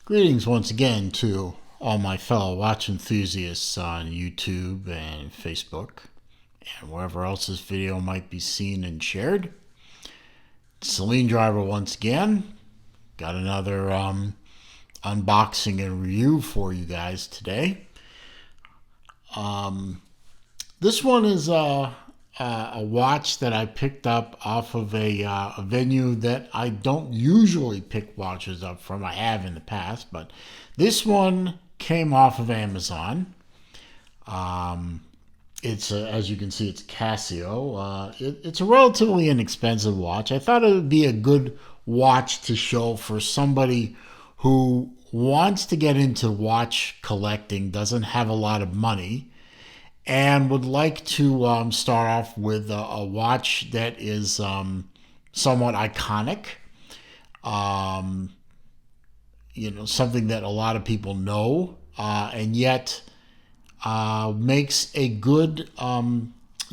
Greetings once again to all my fellow watch enthusiasts on YouTube and Facebook and wherever else this video might be seen and shared. Celine Driver once again. Got another unboxing and review for you guys today. This one is a watch that I picked up off of a venue that I don't usually pick watches up from. I have in the past, but this one came off of Amazon. It's as you can see, it's Casio. It's a relatively inexpensive watch. I thought it would be a good watch to show for somebody who wants to get into watch collecting, doesn't have a lot of money, and would like to start off with a watch that is somewhat iconic. Something that a lot of people know, and yet makes a good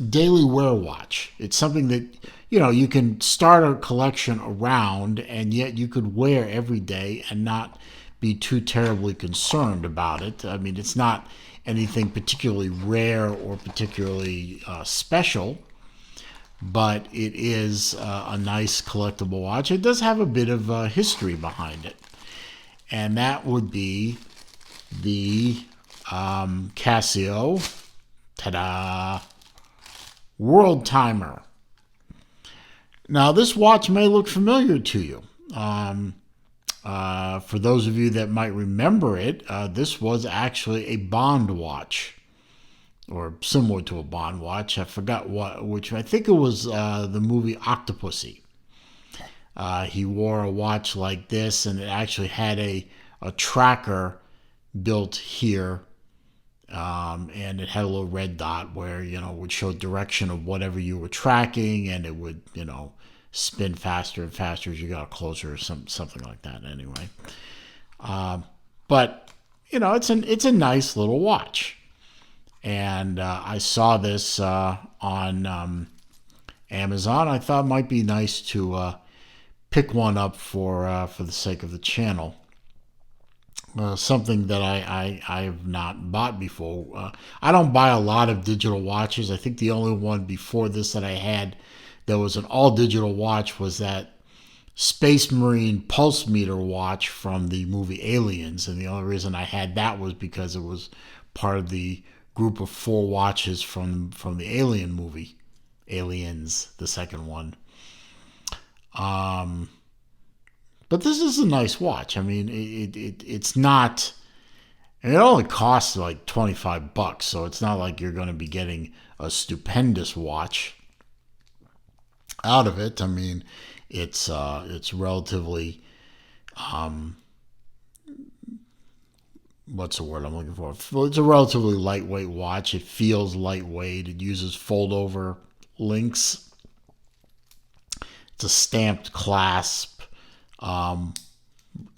daily wear watch. It's something that you can start a collection around, and yet you could wear every day and not be too terribly concerned about it. I mean, it's not anything particularly rare or particularly special, but it is a nice collectible watch. It does have a bit of history behind it, and that would be the Casio, ta-da, World Timer. Now, this watch may look familiar to you. For those of you that might remember it, this was actually a Bond watch, or similar to a Bond watch. I forgot which. I think it was the movie Octopussy. He wore a watch like this, and it actually had a tracker built here, and it had a little red dot where would show direction of whatever you were tracking, and it would spin faster and faster as you got closer, or something like that. Anyway, but it's a nice little watch, and I saw this on Amazon. I thought it might be nice to pick one up for the sake of the channel. Something that I have not bought before. I don't buy a lot of digital watches. I think the only one before this that I had that was an all-digital watch was that Space Marine pulse meter watch from the movie Aliens, and the only reason I had that was because it was part of the group of 4 watches from the Alien movie, Aliens, the second one. But this is a nice watch. I mean, it's not. And it only costs like $25, so it's not like you're going to be getting a stupendous watch out of it. I mean, it's relatively what's the word I'm looking for? Well, it's a relatively lightweight watch. It feels lightweight. It uses fold-over links. It's a stamped clasp.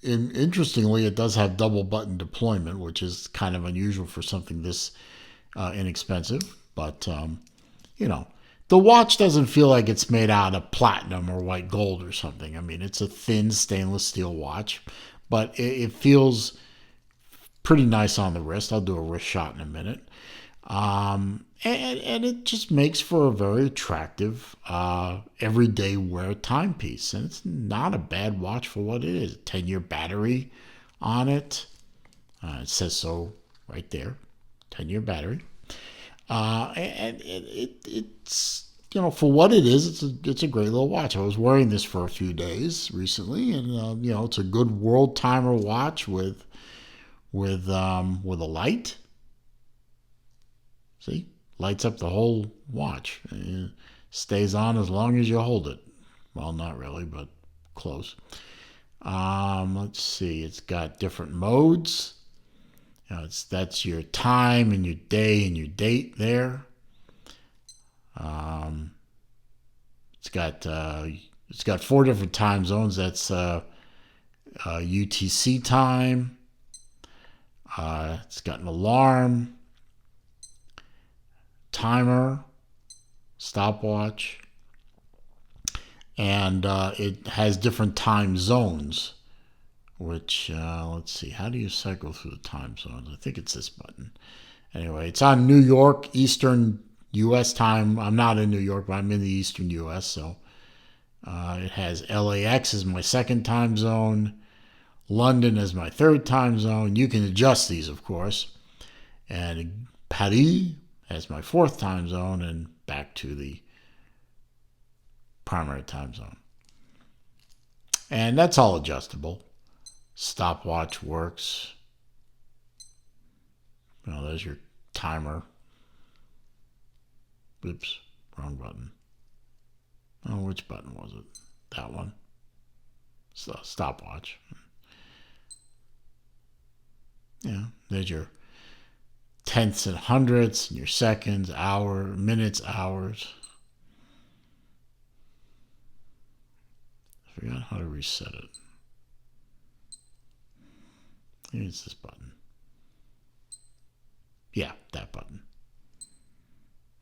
Interestingly, it does have double button deployment, which is kind of unusual for something this inexpensive. But the watch doesn't feel like it's made out of platinum or white gold or something. I mean, it's a thin stainless steel watch, but it feels pretty nice on the wrist. I'll do a wrist shot in a minute. And it just makes for a very attractive everyday wear timepiece. And it's not a bad watch for what it is. A 10-year battery on it. It says so right there. 10-year battery. And it's for what it is, it's a great little watch. I was wearing this for a few days recently, and it's a good World Timer watch with a light. See, lights up the whole watch. It stays on as long as you hold it. Well, not really, but close. Let's see. It's got different modes. That's your time and your day and your date there. It's got 4 different time zones. That's UTC time. It's got an alarm, timer, stopwatch, and it has different time zones which, let's see, how do you cycle through the time zones? I think it's this button. Anyway, it's on New York, Eastern U.S. time. I'm not in New York, but I'm in the Eastern U.S., so it has LAX as my second time zone, London as my third time zone. You can adjust these, of course. And Paris as my fourth time zone, and back to the primary time zone. And that's all adjustable. Stopwatch works. There's your timer. Oops, wrong button. Oh, which button was it? That one. So, stopwatch. Yeah, there's your tenths and hundredths, and your seconds, minutes, hours. I forgot how to reset it. Maybe it's this button. Yeah, that button.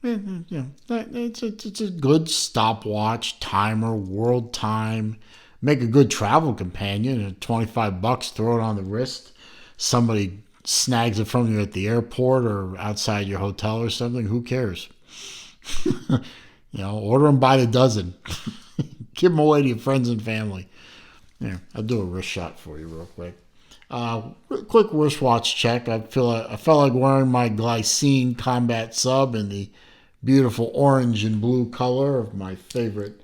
Yeah, it's a good stopwatch, timer, world time. Make a good travel companion. At $25, throw it on the wrist. Somebody snags it from you at the airport or outside your hotel or something. Who cares? Order them by the dozen. Give them away to your friends and family. Yeah, I'll do a wrist shot for you real quick. Quick wristwatch check. I felt like wearing my Glycine Combat Sub in the beautiful orange and blue color of my favorite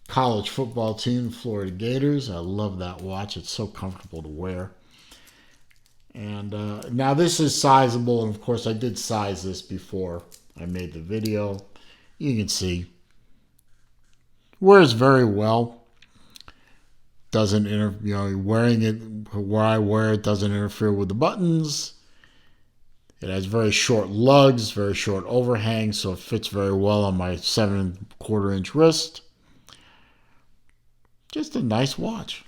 college football team, Florida Gators. I love that watch. It's so comfortable to wear. And now this is sizable, and of course I did size this before I made the video. You can see wears very well. Doesn't wearing it where I wear it doesn't interfere with the buttons. It has very short lugs, very short overhang, so it fits very well on my 7¼ inch wrist. Just a nice watch.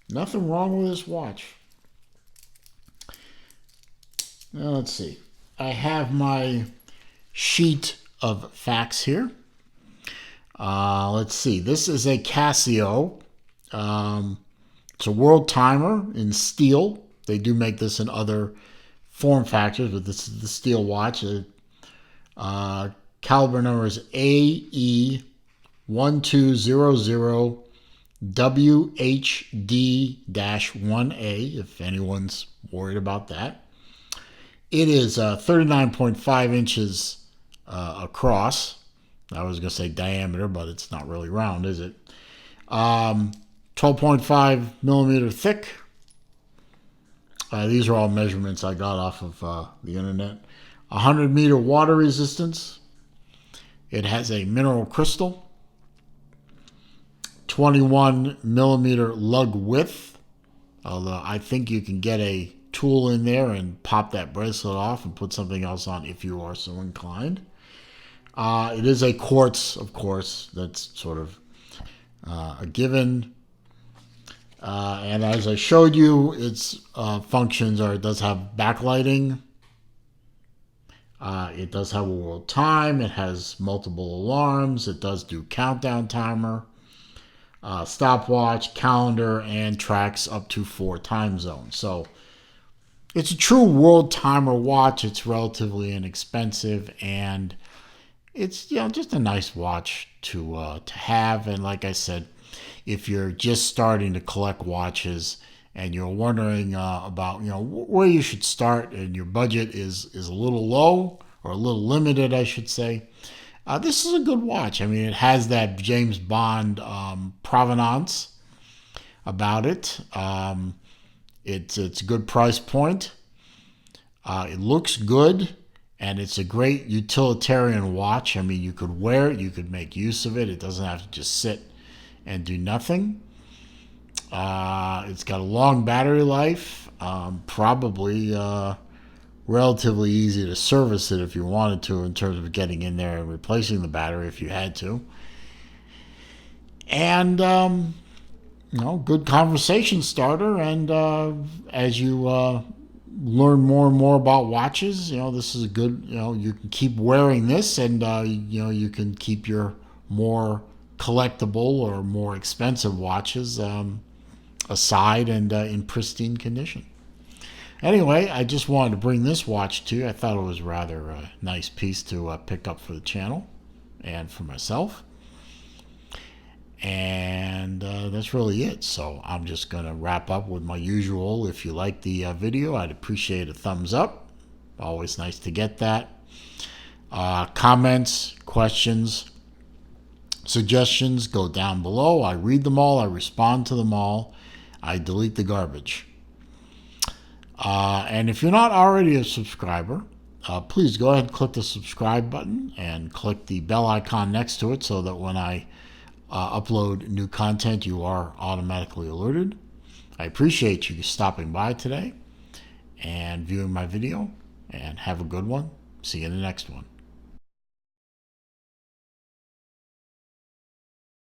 Nothing wrong with this watch. Now let's see. I have my sheet of facts here. Let's see. This is a Casio. It's a world timer in steel. They do make this in other form factors, but this is the steel watch. Caliber number is AE1200 WHD-1A, if anyone's worried about that. It is 39.5 inches across. I was going to say diameter, but it's not really round, is it? 12.5 millimeter thick. These are all measurements I got off of the internet. 100-meter water resistance. It has a mineral crystal. 21 millimeter lug width. Although I think you can get a tool in there and pop that bracelet off and put something else on if you are so inclined. It is a quartz, of course. That's sort of a given. And as I showed you, its functions are: it does have backlighting. It does have a world time. It has multiple alarms. It does do countdown timer, stopwatch, calendar, and tracks up to 4 time zones. So it's a true world timer watch. It's relatively inexpensive, and it's just a nice watch to have. And like I said, if you're just starting to collect watches and you're wondering about where you should start, and your budget is a little low or a little limited, I should say, this is a good watch. I mean, it has that James Bond provenance about it. It's a good price point. It looks good, and it's a great utilitarian watch. I mean, you could wear it, you could make use of it. It doesn't have to just sit and do nothing. It's got a long battery life. Probably relatively easy to service it if you wanted to, in terms of getting in there and replacing the battery if you had to. And good conversation starter. And as you learn more and more about watches, this is a good, you can keep wearing this, and you can keep your more collectible or more expensive watches aside and in pristine condition. Anyway, I just wanted to bring this watch to you. I thought it was rather a nice piece to pick up for the channel and for myself. And that's really it. So I'm just going to wrap up with my usual. If you like the video, I'd appreciate a thumbs up. Always nice to get that. Comments, questions, suggestions, go down below. I read them all. I respond to them all. I delete the garbage. And if you're not already a subscriber, please go ahead and click the subscribe button and click the bell icon next to it so that when I upload new content, you are automatically alerted. I appreciate you stopping by today and viewing my video, and have a good one. See you in the next one.